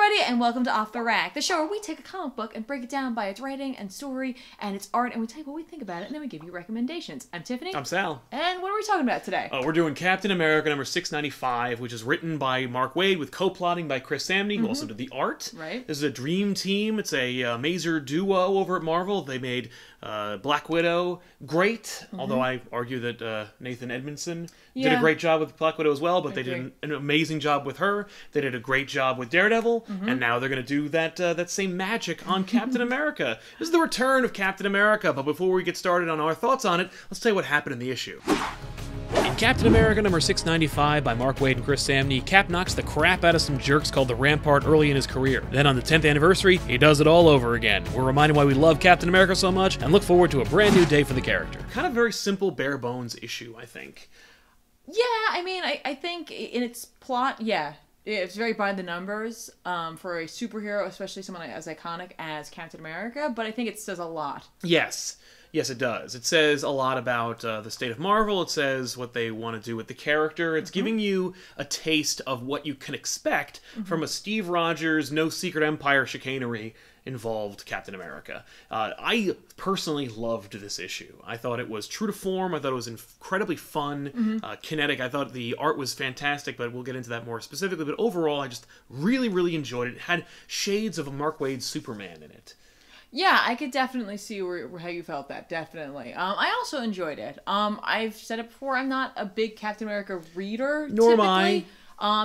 everybody, and welcome to Off the Rack, the show where we take a comic book and break it down by its writing and story and its art, and we tell you what we think about it, and then we give you recommendations. I'm Tiffany. I'm Sal. And what are we talking about today? We're doing Captain America number 695, which is written by Mark Waid with co-plotting by Chris Samnee, who also did the art. Right. This is a dream team. It's a major duo over at Marvel. They made Black Widow great, although I argue that Nathan Edmondson did a great job with Black Widow as well, but they did an amazing job with her. They did a great job with Daredevil, and now they're going to do that same magic on Captain America. This is the return of Captain America, but before we get started on our thoughts on it, let's tell you what happened in the issue. In Captain America number 695 by Mark Waid and Chris Samnee, Cap knocks the crap out of some jerks called the Rampart early in his career. Then on the 10th anniversary, he does it all over again. We're reminded why we love Captain America so much and look forward to a brand new day for the character. Kind of very simple, bare bones issue, I think. Yeah, I mean, I think in its plot, it's very by the numbers for a superhero, especially someone as iconic as Captain America, but I think it says a lot. Yes. Yes, it does. It says a lot about the state of Marvel. It says what they want to do with the character. It's giving you a taste of what you can expect from a Steve Rogers, no Secret Empire chicanery involved Captain America. I personally loved this issue. I thought it was true to form. I thought it was incredibly fun, kinetic. I thought the art was fantastic, but we'll get into that more specifically. But overall, I just really, really enjoyed it. It had shades of a Mark Waid Superman in it. Yeah, I could definitely see how you felt that, definitely. I also enjoyed it. I've said it before, I'm not a big Captain America reader, Nor typically. am I.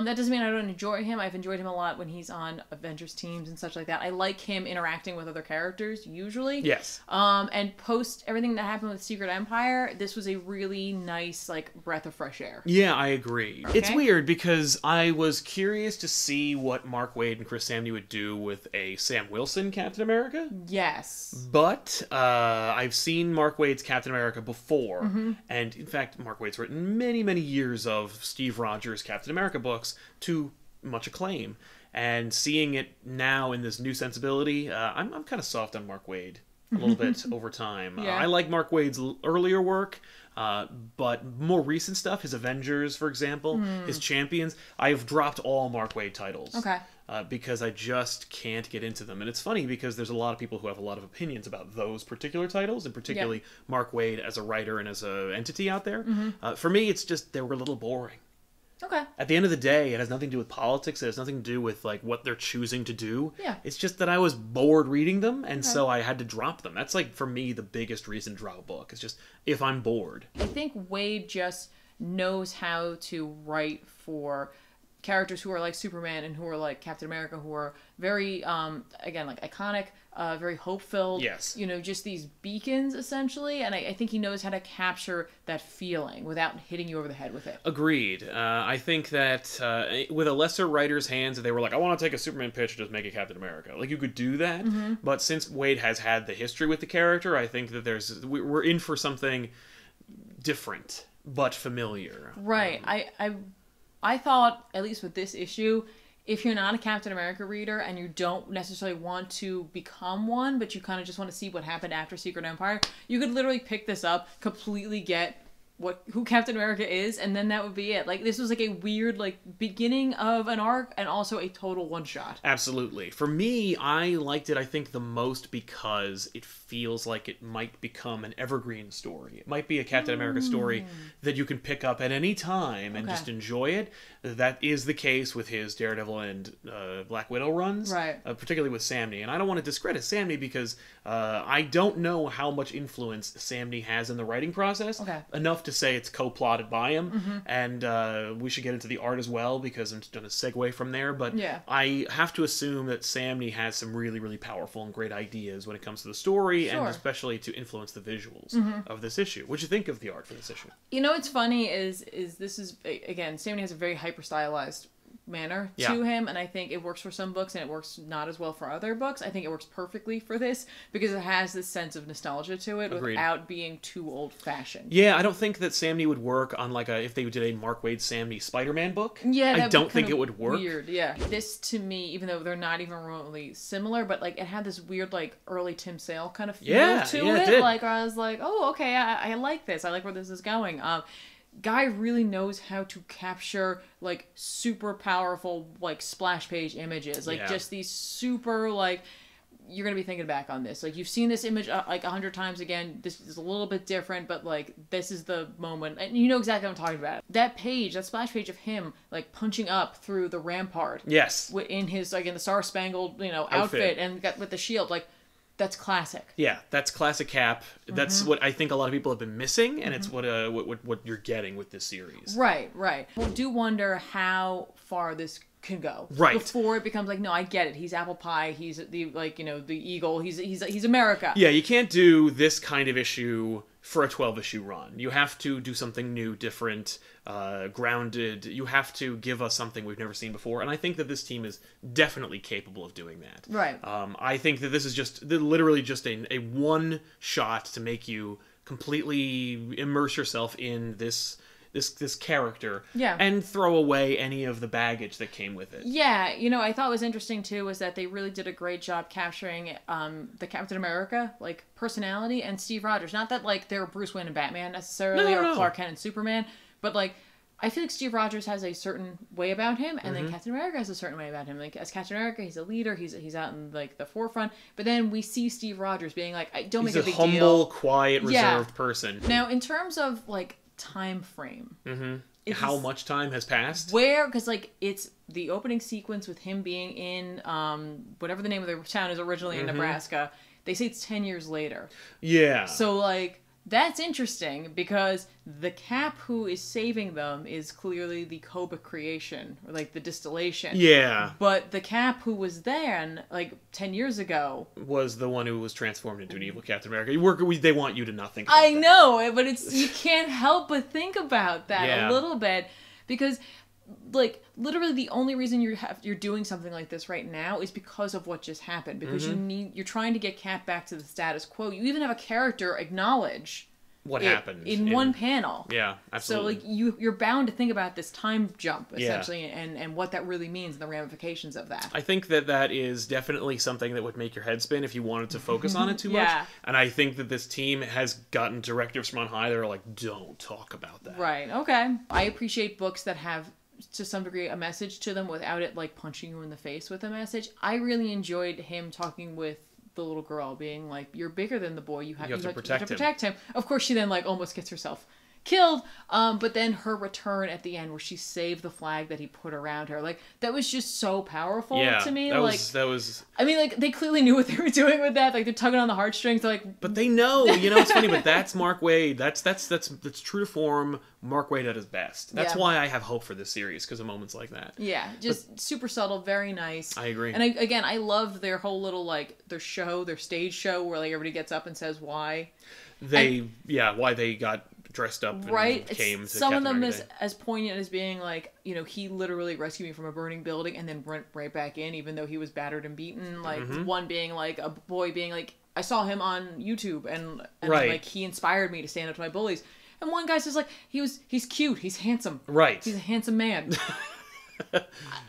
That doesn't mean I don't enjoy him. I've enjoyed him a lot when he's on Avengers teams and such like that. I like him interacting with other characters, usually. Yes. And post everything that happened with Secret Empire, this was a really nice, like, breath of fresh air. Yeah, I agree. Okay. It's weird because I was curious to see what Mark Waid and Chris Samnee would do with a Sam Wilson Captain America. Yes. But I've seen Mark Waid's Captain America before, and in fact, Mark Waid's written many, many years of Steve Rogers Captain America books to much acclaim, and seeing it now in this new sensibility, I'm kind of soft on Mark Waid a little bit over time. I like Mark Waid's earlier work, but more recent stuff, his Avengers, for example, his Champions, I've dropped all Mark Waid titles. Okay. Because I just can't get into them. And it's funny because there's a lot of people who have a lot of opinions about those particular titles, and particularly Mark Waid as a writer and as an entity out there. For me, it's just they were a little boring. Okay. At the end of the day, it has nothing to do with politics. It has nothing to do with like what they're choosing to do. Yeah. It's just that I was bored reading them, and so I had to drop them. That's like, for me, the biggest reason to drop a book. It's just if I'm bored. I think Waid just knows how to write for characters who are like Superman and who are like Captain America, who are very, again, like iconic, very hope-filled. Yes. You know, just these beacons, essentially. And I think he knows how to capture that feeling without hitting you over the head with it. Agreed. I think that with a lesser writer's hands, if they were like, I want to take a Superman pitch and just make it Captain America, like, you could do that. But since Waid has had the history with the character, I think that we're in for something different, but familiar. Right. I thought, at least with this issue, if you're not a Captain America reader and you don't necessarily want to become one, but you kind of just want to see what happened after Secret Empire, you could literally pick this up, completely get who Captain America is, and then that would be it. Like, this was like a weird, like, beginning of an arc and also a total one-shot. Absolutely. For me, I liked it, I think, the most because it feels like it might become an evergreen story. It might be a Captain America story that you can pick up at any time and just enjoy it. That is the case with his Daredevil and Black Widow runs, particularly with Samnee. And I don't want to discredit Samnee because I don't know how much influence Samnee has in the writing process. Enough to say it's co-plotted by him, and we should get into the art as well because I'm going to segue from there, but I have to assume that Samnee has some really, really powerful and great ideas when it comes to the story, and especially to influence the visuals of this issue. What'd you think of the art for this issue? You know what's funny is this is, again, Samnee has a very hyper-stylized manner to him, and I think it works for some books and it works not as well for other books. I think it works perfectly for this because it has this sense of nostalgia to it without being too old-fashioned. Yeah, I don't think that Samnee would work on like if they did a Mark Waid Samnee Spider-Man book. Yeah, I don't think it would work. Weird, yeah. This to me, even though they're not even remotely similar, but like it had this weird like early Tim Sale kind of feel to it. Did. Like I was like, oh, okay, I like this. I like where this is going. guy really knows how to capture like super powerful like splash page images, like just these super like, you're gonna be thinking back on this, like you've seen this image like 100 times again. This is a little bit different, but like this is the moment, and you know exactly what I'm talking about. That page, that splash page of him like punching up through the rampart, in his like in the Star Spangled outfit and got with the shield, like that's classic. Yeah, that's classic Cap. That's what I think a lot of people have been missing, and it's what you're getting with this series. Right. I do wonder how far this can go before it becomes like, no, I get it, he's apple pie, he's the the eagle, he's America. Yeah, you can't do this kind of issue for a 12-issue run. You have to do something new, different, grounded. You have to give us something we've never seen before, and I think that this team is definitely capable of doing that. Right. I think that this is just literally just a one shot to make you completely immerse yourself in this character, and throw away any of the baggage that came with it. Yeah, I thought was interesting too was that they really did a great job capturing the Captain America like personality and Steve Rogers. Not that like they're Bruce Wayne and Batman necessarily, or Clark Kent and Superman, but like I feel like Steve Rogers has a certain way about him, and then Captain America has a certain way about him. Like as Captain America, he's a leader, he's out in like the forefront, but then we see Steve Rogers being like, don't make a big deal. He's a humble, quiet, reserved person. Now, in terms of like time frame, how much time has passed, because like it's the opening sequence with him being in whatever the name of the town is originally in Nebraska. They say it's 10 years later. So like that's interesting, because the Cap who is saving them is clearly the Koba creation, or like the distillation. But the Cap who was there like 10 years ago was the one who was transformed into an evil Captain America. They want you to not think about I know, but you can't help but think about that a little bit, because like literally the only reason you're doing something like this right now is because of what just happened, because you're trying to get Cap back to the status quo. You even have a character acknowledge what happened in one panel. Yeah, absolutely. So like you're bound to think about this time jump essentially, and what that really means and the ramifications of that. I think that is definitely something that would make your head spin if you wanted to focus on it too much. And I think that this team has gotten directives from on high that are like, don't talk about that. Right. Okay. I appreciate books that have to some degree a message to them without it like punching you in the face with a message. I really enjoyed him talking with the little girl, being like, you're bigger than the boy, you have to protect him. Of course she then like almost gets herself killed, but then her return at the end where she saved the flag that he put around her, like that was just so powerful to me. That was I mean, like they clearly knew what they were doing with that, like they're tugging on the heartstrings, like, but they know, it's funny, but that's Mark Waid. That's true to form Mark Waid at his best. That's why I have hope for this series, because of moments like that. Super subtle, very nice. I agree. And I loved their whole little like their stage show where like everybody gets up and says why they got dressed up and came to some of them is as poignant as being like, he literally rescued me from a burning building and then went right back in even though he was battered and beaten, like one being like a boy being like, I saw him on YouTube and like he inspired me to stand up to my bullies, and one guy says like he's cute, he's handsome, he's a handsome man.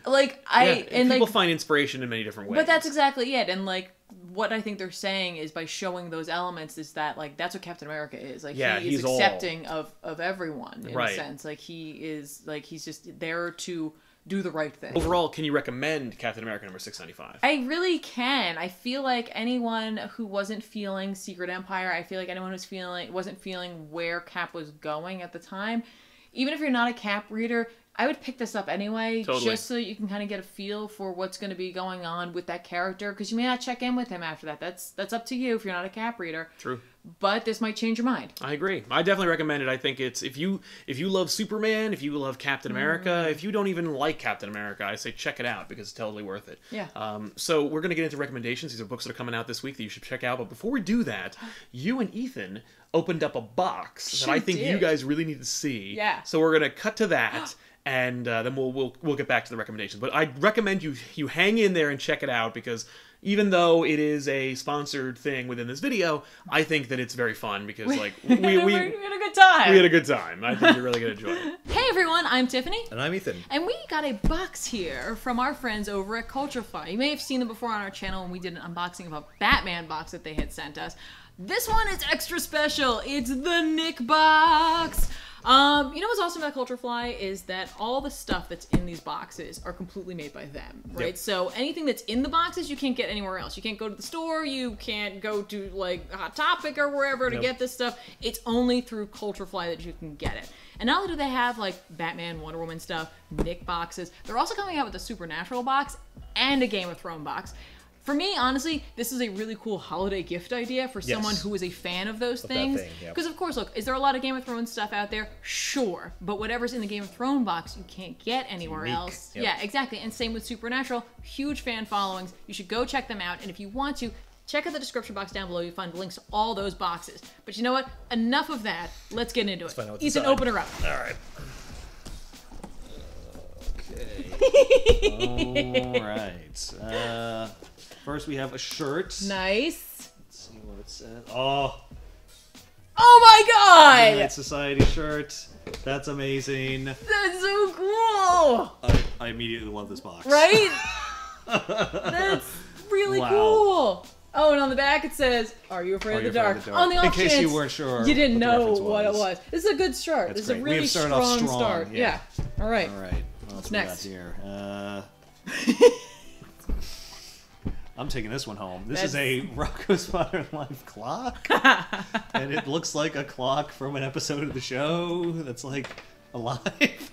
People find inspiration in many different ways, but that's exactly it. And like what I think they're saying is by showing those elements is that like that's what Captain America is, like he's accepting of everyone in a sense, like he's just there to do the right thing. Overall, can you recommend Captain America number 695? I really can. I feel like anyone who wasn't feeling Secret Empire, I feel like anyone who's wasn't feeling where Cap was going at the time, even if you're not a Cap reader, I would pick this up anyway, just so you can kind of get a feel for what's going to be going on with that character, because you may not check in with him after that. That's up to you if you're not a Cap reader. True. But this might change your mind. I agree. I definitely recommend it. I think it's if you love Superman, if you love Captain America, if you don't even like Captain America, I say check it out because it's totally worth it. Yeah. So we're going to get into recommendations. These are books that are coming out this week that you should check out. But before we do that, you and Ethan opened up a box that I think you guys really need to see. Yeah. So we're going to cut to that. And then we'll get back to the recommendations. But I'd recommend you hang in there and check it out, because even though it is a sponsored thing within this video, I think that it's very fun, because like we had a good time. We had a good time. I think you're really gonna enjoy it. Hey everyone, I'm Tiffany. And I'm Ethan. And we got a box here from our friends over at Culturefy. You may have seen them before on our channel when we did an unboxing of a Batman box that they had sent us. This one is extra special. It's the Nick box. You know what's awesome about Culture Fly is that all the stuff that's in these boxes are completely made by them, right? Yep. So anything that's in the boxes you can't get anywhere else. You can't go to the store, you can't go to like Hot Topic or wherever to get this stuff. It's only through Culture Fly that you can get it. And not only do they have like Batman, Wonder Woman stuff, Nick boxes, they're also coming out with a Supernatural box and a Game of Thrones box. For me, honestly, this is a really cool holiday gift idea for someone who is a fan of those things. Because, of course, look, is there a lot of Game of Thrones stuff out there? Sure. But whatever's in the Game of Thrones box, you can't get anywhere else. Yep. Yeah, exactly. And same with Supernatural. Huge fan followings. You should go check them out. And if you want to, check out the description box down below. You'll find links to all those boxes. But you know what? Enough of that. Let's get into it. Ethan, open her up. All right. Okay. All right. First, we have a shirt. Nice. Let's see what it says. Oh my God! Midnight Society shirt. That's amazing. That's so cool. I immediately love this box. Right? That's really cool. Oh, and on the back it says, "Are you afraid of the dark?" On the off in case chance you weren't sure, you didn't know what it was. This is a good start. That's this is a really strong start. Yeah. All right. All right. What's next? Here? I'm taking this one home. This is a Rocko's Modern Life clock. And it looks like a clock from an episode of the show that's like alive.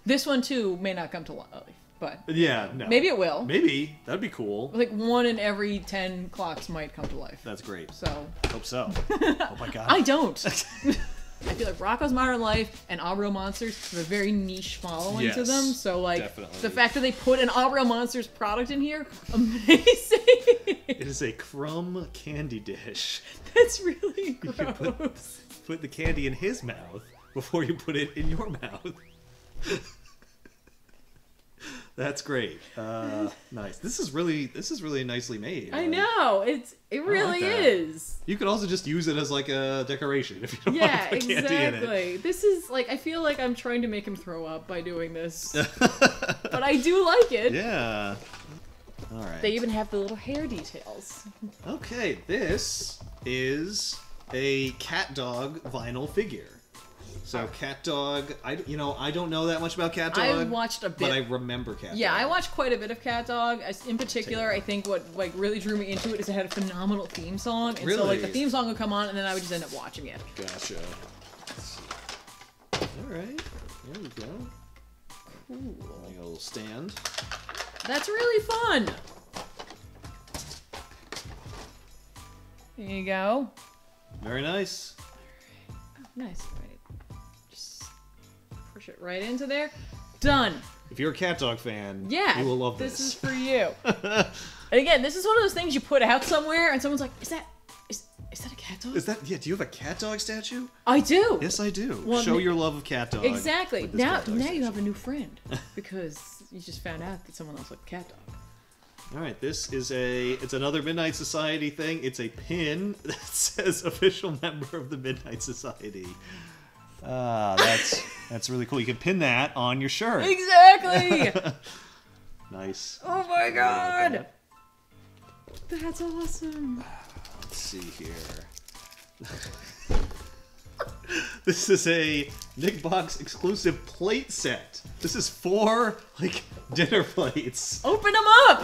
This one too may not come to life, but yeah, no. Maybe it will. Maybe. That'd be cool. Like 1 in every 10 clocks might come to life. That's great. So hope so. Oh my God. I don't. I feel like Rocko's Modern Life and All Real Monsters have a very niche following to them. So, like, the fact that they put an All Real Monsters product in here, amazing. It is a crumb candy dish. That's really gross. Put the candy in his mouth before you put it in your mouth. That's great. Nice. This is really nicely made. I know. It really is. You could also just use it as like a decoration if you don't want to put candy in it. Yeah, exactly. This is like, I feel like I'm trying to make him throw up by doing this. But I do like it. Yeah. All right. They even have the little hair details. Okay, this is a cat dog vinyl figure. So Cat Dog, I don't know that much about Cat Dog. I watched a bit, but I remember Cat Dog. Yeah, I watched quite a bit of Cat Dog. In particular, I think what like really drew me into it is it had a phenomenal theme song, and so like the theme song would come on, and then I would just end up watching it. Gotcha. All right, there we go. Cool. A little stand. That's really fun. There you go. Very nice. Nice. Push it right into there. Done. If you're a Cat Dog fan, you will love this. This is for you. And again, this is one of those things you put out somewhere and someone's like, is that a cat dog? Do you have a Cat Dog statue? I do. Yes, I do. Well, show your love of Cat Dog. Exactly. Now you have a new friend because you just found out that someone else liked Cat Dog. All right, this is it's another Midnight Society thing. It's a pin that says official member of the Midnight Society. That's really cool. You can pin that on your shirt. Exactly. Nice. Oh my God. That's awesome. Let's see here. This is a Nick Box exclusive plate set. This is 4 like dinner plates. Open them up.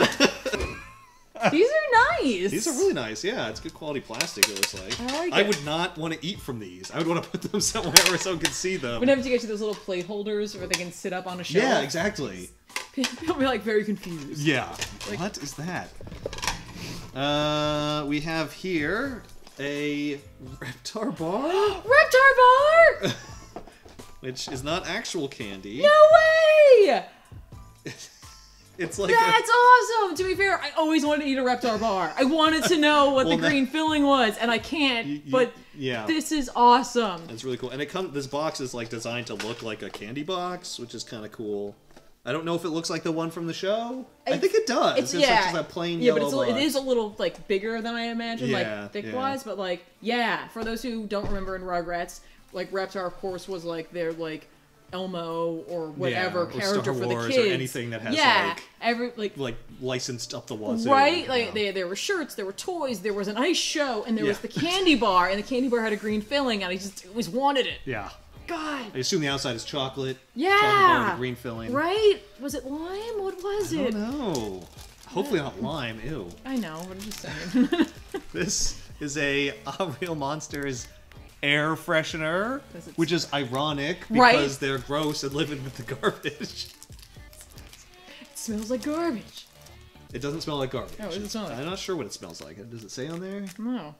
These are nice. These are really nice. Yeah, it's good quality plastic. It looks like. I like it. I would not want to eat from these. I would want to put them somewhere where someone can see them. We'd have to get you those little plate holders where they can sit up on a shelf. Yeah, exactly. They'll be like very confused. Yeah. Like, what is that? We have here a Reptar bar. Reptar bar! Which is not actual candy. No way! It's like that's awesome! To be fair, I always wanted to eat a Reptar bar. I wanted to know what the green filling was, and I can't, but this is awesome. It's really cool. And this box is like designed to look like a candy box, which is kind of cool. I don't know if it looks like the one from the show. I think it does. It's just a plain yellow box. It is a little like bigger than I imagined, like thick-wise, but like, for those who don't remember in Rugrats, like Reptar, of course, was like their like Elmo or whatever character or Star for Wars the kids. Or anything that has like licensed up the wazoo. Right? Like there were shirts, there were toys, there was an ice show, and there was the candy bar, and the candy bar had a green filling, and I just always wanted it. Yeah. God. I assume the outside is chocolate. Yeah. Chocolate bar with the green filling. Right? Was it lime? What was I it? don't know. Hopefully not lime. Ew. I know, but I'm just saying. This is a Real Monsters air freshener, which is ironic because they're gross and living with the garbage. It smells like garbage. It doesn't smell like garbage. Oh, what does it smell like? I'm not sure what it smells like. Does it say on there? No.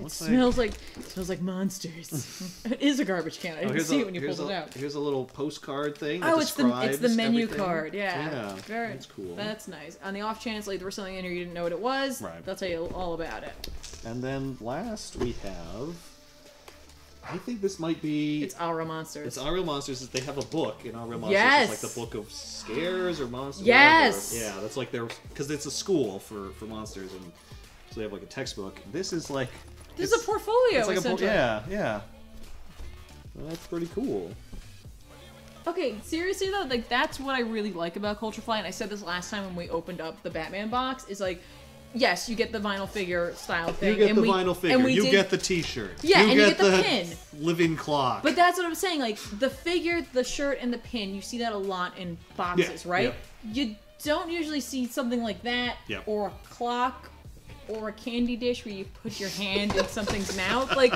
It smells like monsters. It is a garbage can. I didn't see it when you pulled it out. Here's a little postcard thing. That it's the menu everything. card. Yeah. Yeah. Very, that's cool. That's nice. On the off chance like there was something in here you didn't know what it was, they'll tell you all about it. And then last we have, I think this might be... It's Our Real Monsters. It's Our Real Monsters. They have a book in Our Real Monsters. Yes. It's like the book of scares or monsters. Yes. Whatever. Yeah, that's like their... Because it's a school for monsters, and so they have like a textbook. This is like... This is a portfolio, it's like essentially. Yeah. Well, that's pretty cool. Okay, seriously though, like that's what I really like about Culture Fly, and I said this last time when we opened up the Batman box, is like, yes, you get the vinyl figure style thing. You get the vinyl figure. You get the t-shirt. Yeah, you and get you get the pin. Living clock. But that's what I'm saying, like, the figure, the shirt, and the pin, you see that a lot in boxes, right? Yeah. You don't usually see something like that, or a clock, or a candy dish where you put your hand in something's mouth. Like,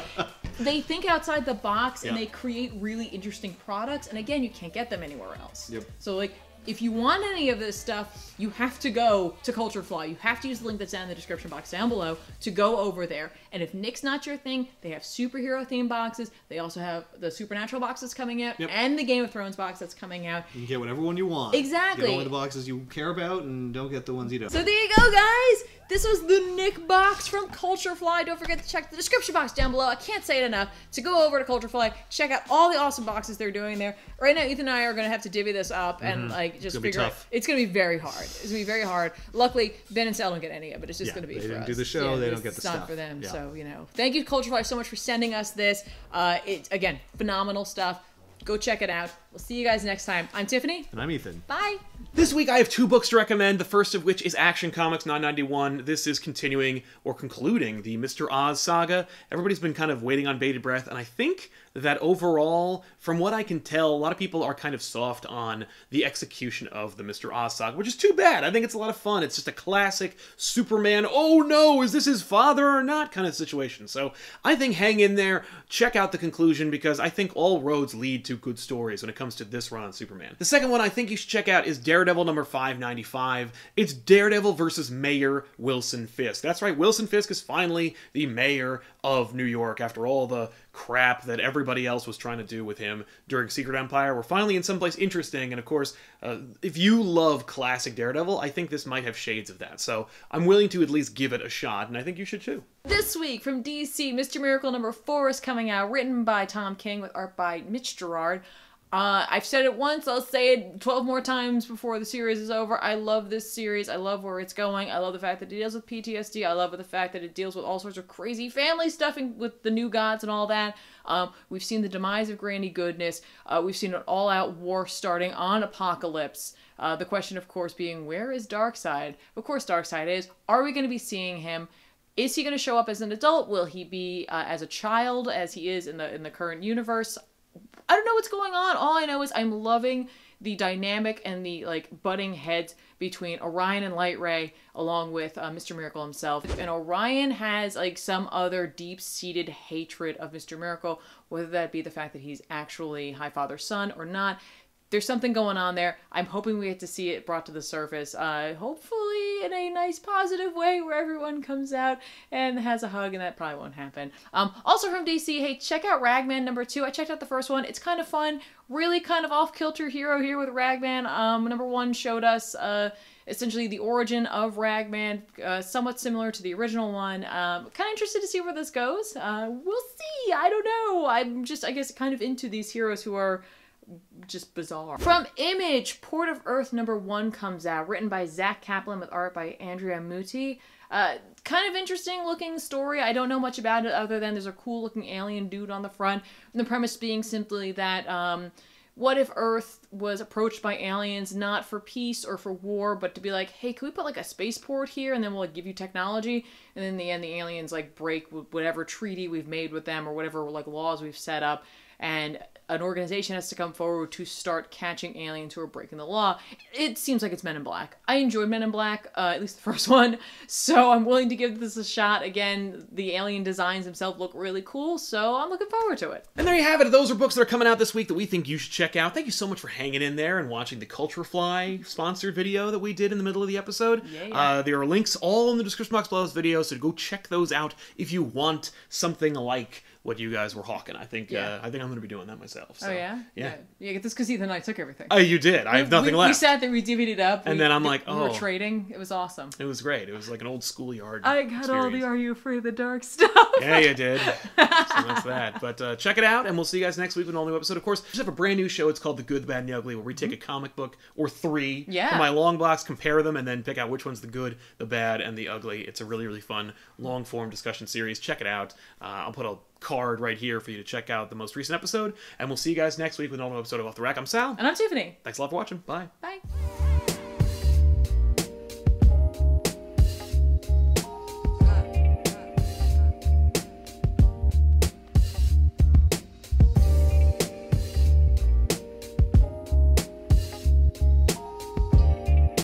they think outside the box and they create really interesting products. And again, you can't get them anywhere else. Yep. So, like, if you want any of this stuff, you have to go to Culture Fly. You have to use the link that's down in the description box down below to go over there. And if Nick's not your thing, they have superhero themed boxes. They also have the Supernatural box that's coming out and the Game of Thrones box that's coming out. You can get whatever one you want. Exactly. Get only the boxes you care about and don't get the ones you don't. So there you go, guys. This was the Nick box from Culture Fly. Don't forget to check the description box down below. I can't say it enough. To go over to Culture Fly, check out all the awesome boxes they're doing there. Right now, Ethan and I are going to have to divvy this up and like just figure out. It's going to be very hard. It's going to be very hard. Luckily, Ben and Sal don't get any of it. It's just going to be for us. They didn't do the show. They don't get the it's stuff. not for them. So, you know. Thank you, Culture Fly, so much for sending us this. It's, again, phenomenal stuff. Go check it out. We'll see you guys next time. I'm Tiffany. And I'm Ethan. Bye. This week I have 2 books to recommend, the first of which is Action Comics 991. This is continuing or concluding the Mr. Oz saga. Everybody's been kind of waiting on bated breath, and I think that overall, from what I can tell, a lot of people are kind of soft on the execution of the Mr. Oz saga, which is too bad. I think it's a lot of fun. It's just a classic Superman, oh no, is this his father or not kind of situation. So I think hang in there, check out the conclusion, because I think all roads lead to good stories when it comes to this run on Superman. The second one I think you should check out is Daredevil number 595. It's Daredevil versus Mayor Wilson Fisk. That's right, Wilson Fisk is finally the mayor of New York after all the crap that everybody else was trying to do with him during Secret Empire. We're finally in someplace interesting, and of course, if you love classic Daredevil, I think this might have shades of that. So I'm willing to at least give it a shot, and I think you should too. This week from DC, Mr. Miracle number 4 is coming out, written by Tom King with art by Mitch Gerard. I've said it once, I'll say it 12 more times before the series is over. I love this series. I love where it's going. I love the fact that it deals with PTSD. I love the fact that it deals with all sorts of crazy family stuff with the New Gods and all that. We've seen the demise of Granny Goodness. We've seen an all-out war starting on Apocalypse. The question, of course, being, where is Darkseid? Of course Darkseid is. Are we going to be seeing him? Is he going to show up as an adult? Will he be as a child, as he is in the current universe? I don't know what's going on. All I know is I'm loving the dynamic and the butting heads between Orion and Lightray, along with Mr. Miracle himself. And Orion has some other deep-seated hatred of Mr. Miracle, whether that be the fact that he's actually Highfather's son or not. There's something going on there. I'm hoping we get to see it brought to the surface, hopefully in a nice positive way where everyone comes out and has a hug, and that probably won't happen. Also from DC, hey, check out Ragman number 2. I checked out the first one. It's kind of fun. Really kind of off-kilter hero here with Ragman. Number 1 showed us essentially the origin of Ragman, somewhat similar to the original one. Kind of interested to see where this goes. We'll see. I don't know. I'm just, I guess, kind of into these heroes who are just bizarre. From Image, Port of Earth number 1 comes out, written by Zach Kaplan with art by Andrea Muti. Kind of interesting looking story. I don't know much about it other than there's a cool looking alien dude on the front. And the premise being simply that what if Earth was approached by aliens not for peace or for war, but to be like, hey, can we put a spaceport here and then we'll give you technology? And then in the end the aliens break whatever treaty we've made with them or whatever laws we've set up. and an organization has to come forward to start catching aliens who are breaking the law. It seems like it's Men in Black. I enjoyed Men in Black, at least the first one, so I'm willing to give this a shot. Again, the alien designs themselves look really cool, so I'm looking forward to it. And there you have it. Those are books that are coming out this week that we think you should check out. Thank you so much for hanging in there and watching the Culture Fly sponsored video that we did in the middle of the episode. Yeah. There are links all in the description box below this video, so go check those out if you want something like what you guys were hawking. I think I'm going to be doing that myself. So, oh, yeah? Yeah, this because Ethan and I took everything. Oh, you did. I have nothing left. We sat there, we DVD'd up. And then I'm like, we were trading. It was awesome. It was great. It was like an old schoolyard I got experience. all the Are You Afraid of the Dark stuff. Yeah, you did. So that's that. But check it out, and we'll see you guys next week with an all-new episode. Of course, we just have a brand new show. It's called The Good, the Bad, and the Ugly, where we take a comic book or three from my long box, compare them, and then pick out which one's the good, the bad, and the ugly. It's a really, really fun, long-form discussion series. Check it out. I'll put a card right here for you to check out the most recent episode, and we'll see you guys next week with an all-new episode of Off the Rack. I'm Sal. And I'm Tiffany. Thanks a lot for watching. Bye. Bye.